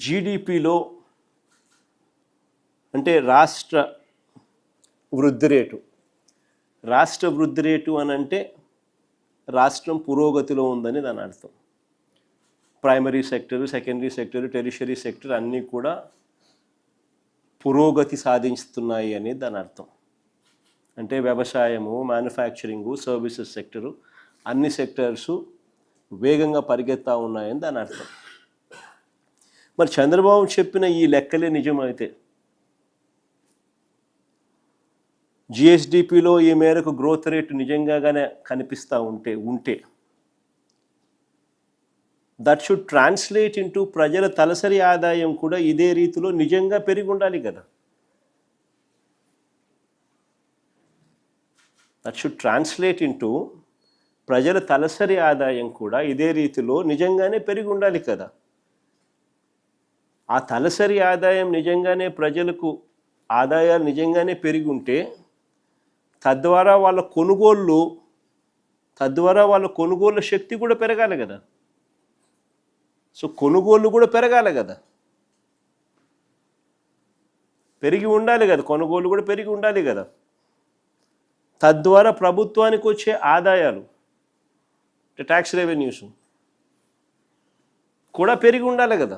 జీడిపిలో అంటే రాష్ట్ర వృద్ధి రేటు అని అంటే రాష్ట్రం పురోగతిలో ఉందని దాని అర్థం. Primary sector, secondary sector, tertiary sector అన్నీ కూడా పురోగతి సాధిస్తున్నాయి అనేది దాని అర్థం. అంటే వ్యవసాయము, మ్యానుఫ్యాక్చరింగు, సర్వీసెస్ సెక్టరు అన్ని సెక్టర్సు వేగంగా పరిగెత్తా ఉన్నాయని దాని అర్థం. మరి చంద్రబాబు చెప్పిన ఈ లెక్కలే నిజమైతే జిఎస్డిపిలో ఈ మేరకు గ్రోత్ రేటు నిజంగానే కనిపిస్తూ ఉంటే దట్ షుడ్ ట్రాన్స్లేట్ ఇంటూ ప్రజల తలసరి ఆదాయం కూడా ఇదే రీతిలో నిజంగా పెరిగి ఉండాలి కదా. దట్ షుడ్ ట్రాన్స్లేట్ ఇంటూ ప్రజల తలసరి ఆదాయం కూడా ఇదే రీతిలో నిజంగానే పెరిగి ఉండాలి కదా. ఆ తలసరి ఆదాయం నిజంగానే ప్రజలకు ఆదాయాలు నిజంగానే పెరిగి ఉంటే తద్వారా వాళ్ళ కొనుగోలు శక్తి కూడా పెరగాలి కదా. సో కొనుగోళ్ళు కూడా పెరగాలి కదా, పెరిగి ఉండాలి కదా, కొనుగోలు కూడా పెరిగి ఉండాలి కదా. తద్వారా ప్రభుత్వానికి వచ్చే ఆదాయాలు ట్యాక్స్ రెవెన్యూస్ కూడా పెరిగి ఉండాలి కదా.